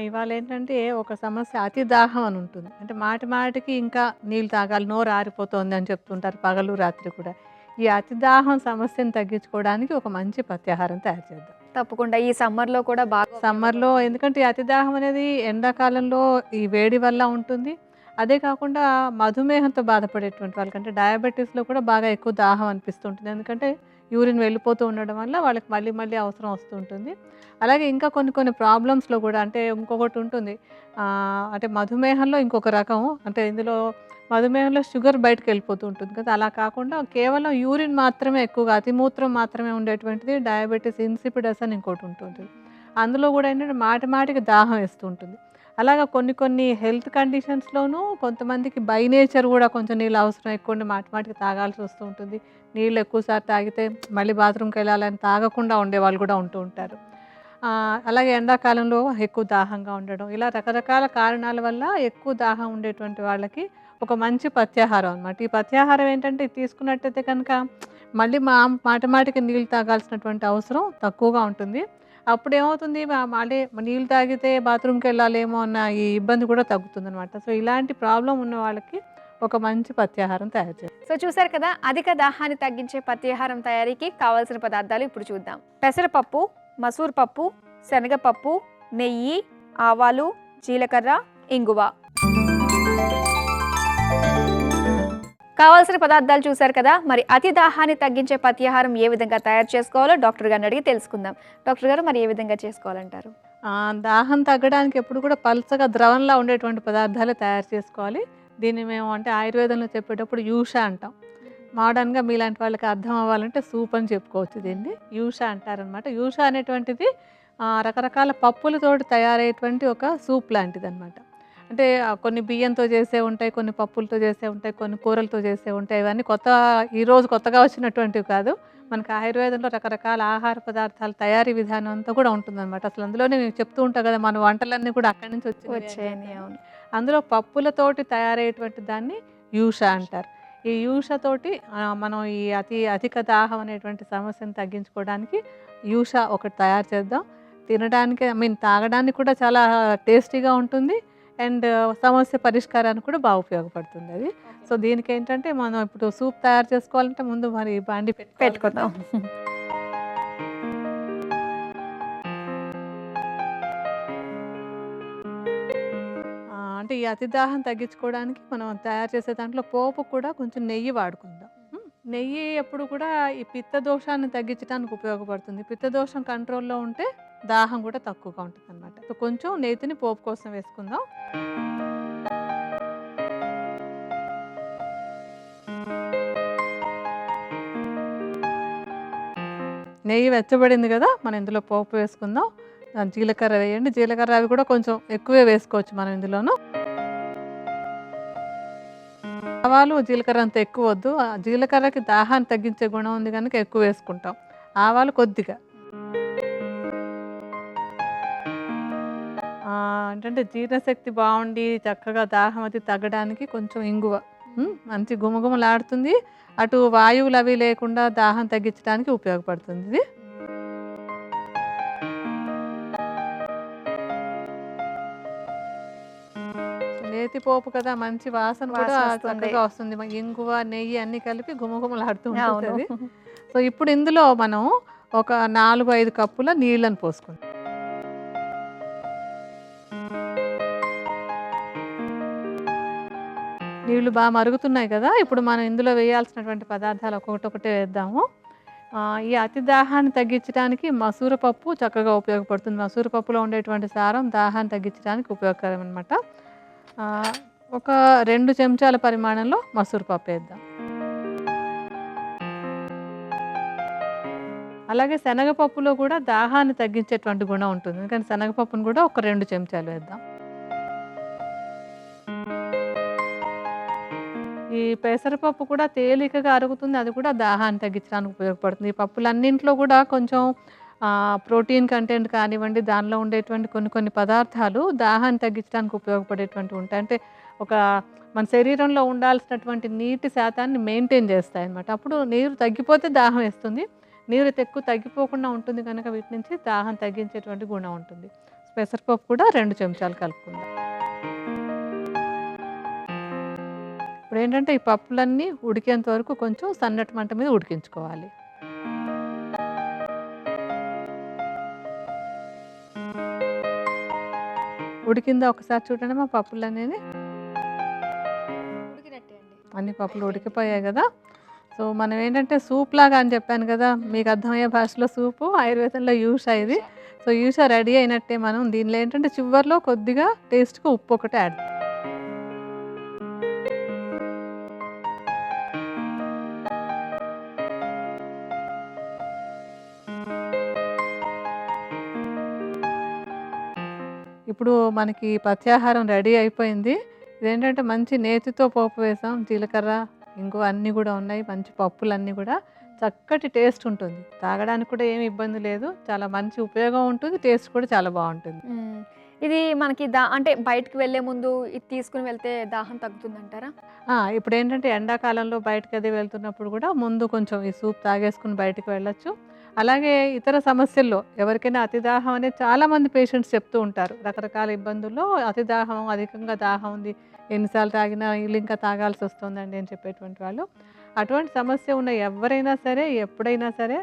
ఇవాళ ఏంటంటే ఒక సమస్య అతి దాహం అని ఉంటుంది. అంటే మాటి మాటికి ఇంకా నీళ్ళు తాగాలి, నోరు ఆరిపోతోంది అని చెప్తుంటారు పగలు, రాత్రి కూడా. ఈ అతి దాహం సమస్యను తగ్గించుకోవడానికి ఒక మంచి పత్యాహారం తయారు చేద్దాం. తప్పకుండా ఈ సమ్మర్‌లో కూడా బాగా సమ్మర్‌లో ఉపయోగపడుతుంది. ఎందుకంటే ఈ అతి దాహం అనేది ఎండాకాలంలో ఈ వేడి వల్ల ఉంటుంది. అదే కాకుండా మధుమేహంతో బాధపడేటువంటి వాళ్ళకంటే డయాబెటిస్‌లో కూడా బాగా ఎక్కువ దాహం అనిపిస్తుంటుంది. ఎందుకంటే యూరిన్ వెళ్ళిపోతూ ఉండడం వల్ల వాళ్ళకి మళ్ళీ మళ్ళీ అవసరం వస్తూ ఉంటుంది. అలాగే ఇంకా కొన్ని కొన్ని ప్రాబ్లమ్స్‌లో కూడా అంటే ఇంకొకటి ఉంటుంది. అంటే మధుమేహంలో ఇంకొక రకం అంటే ఇందులో మధుమేహంలో షుగర్ బయటకెళ్ళిపోతూ ఉంటుంది కదా! అలా కాకుండా కేవలం యూరిన్ మాత్రమే ఎక్కువగా అతిమూత్రం మాత్రమే ఉండేటువంటిది డయాబెటిస్ ఇన్సిపిడస్ అని ఇంకోటి ఉంటుంది. అందులో కూడా ఏంటంటే మాటి మాటికి దాహం వేస్తూ ఉంటుంది. అలాగా కొన్ని కొన్ని హెల్త్ కండిషన్స్‌లోనూ కొంతమందికి బై నేచర్ కూడా కొంచెం నీళ్ళు అవసరం ఎక్కువుండి మాటి మాటికి తాగాల్సి వస్తూ ఉంటుంది. నీళ్ళు ఎక్కువసారి తాగితే మళ్ళీ బాత్రూమ్‌కెళ్ళాలని తాగకుండా ఉండేవాళ్ళు కూడా ఉంటూ ఉంటారు. అలాగే ఎండాకాలంలో ఎక్కువ దాహంగా ఉండడం ఇలా రకరకాల కారణాల వల్ల ఎక్కువ దాహం ఉండేటువంటి వాళ్ళకి ఒక మంచి పత్యాహారం అనమాట. ఈ పత్యాహారం ఏంటంటే ఇది తీసుకున్నట్టయితే కనుక మళ్ళీ మాటి మాటికి నీళ్ళు తాగాల్సినటువంటి అవసరం తక్కువగా ఉంటుంది. అప్పుడేమవుతుంది మళ్ళీ నీళ్ళు తాగితే బాత్రూమ్‌కెళ్ళాలేమో అన్న ఈ ఇబ్బంది కూడా తగ్గుతుందనమాట. సో, ఇలాంటి ప్రాబ్లమ్ ఉన్న వాళ్ళకి ఒక మంచి పత్యాహారం తయారు చేయాలి. సో చూసారు కదా, అధిక దాహాన్ని తగ్గించే పత్యాహారం తయారీకి కావాల్సిన పదార్థాలు ఇప్పుడు చూద్దాం. పెసరపప్పు, మసూర్ పప్పు, శనగపప్పు, నెయ్యి, ఆవాలు, జీలకర్ర, ఇంగువ. కావాల్సిన పదార్థాలు చూసారు కదా. మరి అతి దాహాన్ని తగ్గించే పత్యాహారం ఏ విధంగా తయారు చేసుకోవాలో డాక్టర్ గారిని అడిగి తెలుసుకుందాం. డాక్టర్ గారు, మరి ఏ విధంగా చేసుకోవాలంటారు? దాహం తగ్గడానికి ఎప్పుడు కూడా పల్చగా ద్రవంలా ఉండేటువంటి పదార్థాలే తయారు చేసుకోవాలి. దీన్ని మేము అంటే ఆయుర్వేదంలో చెప్పేటప్పుడు యూష అంటాం. మోడర్న్‌గా మీలాంటి వాళ్ళకి అర్థం అవ్వాలంటే సూప్ అని చెప్పుకోవచ్చు దీన్ని. యూష అంటారనమాట. యూష అనేటువంటిది రకరకాల పప్పులతోటి తయారయ్యేటువంటి ఒక సూప్ లాంటిదనమాట. అంటే కొన్ని బియ్యంతో చేసేవి ఉంటాయి, కొన్ని పప్పులతో చేసేవి ఉంటాయి, కొన్ని కూరలతో చేసేవి ఉంటాయి. ఇవన్నీ ఈరోజు కొత్తగా వచ్చినటువంటివి కాదు. మనకి ఆయుర్వేదంలో రకరకాల ఆహార పదార్థాల తయారీ విధానం అంతా కూడా ఉంటుందనమాట. అసలు అందులోనే నేను చెప్తూ ఉంటా కదా! మన వంటలన్నీ కూడా అక్కడి నుంచి వచ్చినవే అని వచ్చాయని. చెప్పని. అవును. అందులో పప్పులతోటి తయారయ్యేటువంటి దాన్ని యూష అంటారు. ఈ యూషతోటి మనం ఈ అధిక దాహం అనేటువంటి సమస్యను తగ్గించుకోవడానికి యూష ఒకటి తయారు చేద్దాం. తినడానికి తాగడానికి కూడా చాలా టేస్టీగా ఉంటుంది. అండ్ సమస్య పరిష్కారానికి కూడా బాగా ఉపయోగపడుతుంది అది. సో, దీనికేంటంటే మనం ఇప్పుడు సూప్ తయారు చేసుకోవాలంటే ముందు మరి బాండీ పెట్టుకోవాలి కదా! పెట్టుకుందాం. అంటే ఈ అతి దాహం తగ్గించుకోవడానికి మనం తయారు చేసే దాంట్లో పోపు కూడా కొంచెం నెయ్యి వాడుకుందాం. నెయ్యి ఎప్పుడు కూడా ఈ పిత్త దోషాన్ని తగ్గించడానికి ఉపయోగపడుతుంది. పిత్త దోషం కంట్రోల్‌లో ఉంటే దాహం కూడా తక్కువగా ఉంటుందన్నమాట. సో, కొంచెం నేతిని పోపు కోసం వేసుకుందాం. నెయ్యి వెచ్చబడింది కదా! మనం ఇందులో పోపు వేసుకుందాం. జీలకర్ర వేయండి. జీలకర్ర అవి కూడా కొంచెం ఎక్కువే వేసుకోవచ్చు మనం ఇందులోను. ఆవాలు, జీలకర్ర అంత ఎక్కువ వద్దు. జీలకర్రకి దాహాన్ని తగ్గించే గుణం ఉంది కనుక ఎక్కువ వేసుకుంటాం. ఆవాలు కొద్దిగా. ఏంటంటే జీర్ణశక్తి బావుండి చక్కగా దాహం అది తగ్గడానికి కొంచెం ఇంగువ. మంచి గుమగుమలాడుతుంది. అటు వాయువులు అవి లేకుండా దాహం తగ్గించడానికి ఉపయోగపడుతుంది ఇది. నేతి పోపు కదా! మంచి వాసన కూడా వాసన వస్తుంది. చక్కగా వస్తుంది. ఇంగువ, నెయ్యి అన్నీ కలిపి గుమగుమలాడుతూ ఉంటుంది అవును. అది. సో, ఇప్పుడు ఇందులో మనం ఒక 4, 5 కప్పుల నీళ్ళని పోసుకుందాం. నీళ్ళు బాగా మరుగుతున్నాయి కదా! ఇప్పుడు మనం ఇందులో వేయాల్సినటువంటి పదార్థాలు ఒక్కొక్కటే వేద్దాము. ఈ అతి దాహాన్ని తగ్గించడానికి మసూర పప్పు చక్కగా ఉపయోగపడుతుంది. మసూర పప్పులో ఉండేటువంటి సారం దాహాన్ని తగ్గించడానికి ఉపయోగకరం అనమాట. ఒక 2 చెంచాల పరిమాణంలో మసూర పప్పు వేద్దాం. అలాగే శనగపప్పులో కూడా దాహాన్ని తగ్గించేటువంటి గుణం ఉంటుంది. అందుకని శనగపప్పును కూడా ఒక 2 చెంచాలు వేద్దాం. ఈ పెసరపప్పు కూడా తేలికగా అరుగుతుంది. అది కూడా దాహాన్ని తగ్గించడానికి ఉపయోగపడుతుంది. ఈ పప్పులన్నింట్లో కూడా కొంచెం ప్రోటీన్ కంటెంట్ కానివ్వండి, దానిలో ఉండేటువంటి కొన్ని కొన్ని పదార్థాలు దాహాన్ని తగ్గించడానికి ఉపయోగపడేటువంటివి ఉంటాయి. అంటే ఒక మన శరీరంలో ఉండాల్సినటువంటి నీటి శాతాన్ని మెయింటైన్ చేస్తాయన్నమాట. అప్పుడు నీరు తగ్గిపోతే దాహం వేస్తుంది. నీరు ఎక్కువ తగ్గిపోకుండా ఉంటుంది కనుక వీటి నుంచి దాహం తగ్గించేటువంటి గుణం ఉంటుంది. పెసరపప్పు కూడా 2 చెంచాలు కలుపుకుందాం. ఇప్పుడేంటంటే ఈ పప్పులన్నీ ఉడికేంత వరకు కొంచెం సన్నటి మంట మీద ఉడికించుకోవాలి. ఉడికిందా ఒకసారి చూడండి మా పప్పులనేవి. ఉడికినట్టే అండి. అన్ని పప్పులు ఉడికిపోయాయి గదా! సో, మనం ఏంటంటే సూప్ లాగా అని చెప్పాను గదా! మీకు అర్థమయ్యే భాషలో సూపు, ఆయుర్వేదంలో యూషా ఇది. సో, యూషా రెడీ అయినట్టే. మనం దీనిలో ఏంటంటే చివర్లో కొద్దిగా టేస్ట్‌కి ఉప్పు ఒకటి యాడ్. ఇప్పుడు మనకి పథ్యాహారం రెడీ అయిపోయింది. ఇదేంటంటే మంచి నేతితో పోపు వేసాం. జీలకర్ర, ఇంగు అన్నీ గూడా ఉన్నాయి. మంచి పప్పులన్నీ గూడా. చక్కటి టేస్ట్ ఉంటుంది. తాగడానికి కూడా ఏమి ఇబ్బంది లేదు. చాలా మంచి ఉపయోగం ఉంటుంది. టేస్ట్ కూడా చాలా బావుంటుంది. ఇది మనకి అంటే బయటికి వెళ్ళే ముందు ఇది తీసుకుని వెళ్తే దాహం తగ్గుతుందంటారా? ఇప్పుడేంటంటే ఎండాకాలంలో బయటకది వెళ్తున్నప్పుడు గూడా ముందు కొంచెం ఈ సూప్ తాగేసుకొని బయటికి వెళ్ళొచ్చు. అలాగే ఇతర సమస్యల్లో ఎవరికైనా అతి దాహం అనేది చాలామంది పేషెంట్స్ చెప్తూ ఉంటారు. రకరకాల ఇబ్బందుల్లో అతి దాహం, అధికంగా దాహం ఉంది. ఎన్నిసార్లు తాగినా ఈళ్ళింకా తాగాల్సొస్తుందండి అని చెప్పేటువంటి వాళ్ళు. అటువంటి సమస్య ఉన్న ఎవ్వరైనా సరే, ఎప్పుడైనా సరే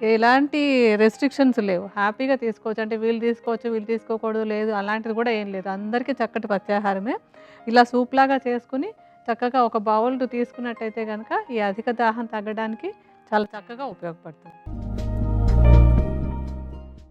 ఎలాంటి రెస్ట్రిక్షన్స్ లేవు. హ్యాపీగా తీసుకోవచ్చు. అంటే వీళ్ళు తీసుకోవచ్చు, వీళ్ళు తీసుకోకూడదు లేదు అలాంటిది కూడా ఏం లేదు. అందరికీ చక్కటి పథ్యాహారమే. ఇలా సూప్‌లాగా చేసుకొని చక్కగా ఒక బౌల్ తీసుకున్నట్టయితే గనక ఈ అధిక దాహం తగ్గడానికి చాలా చక్కగా ఉపయోగపడుతుంది.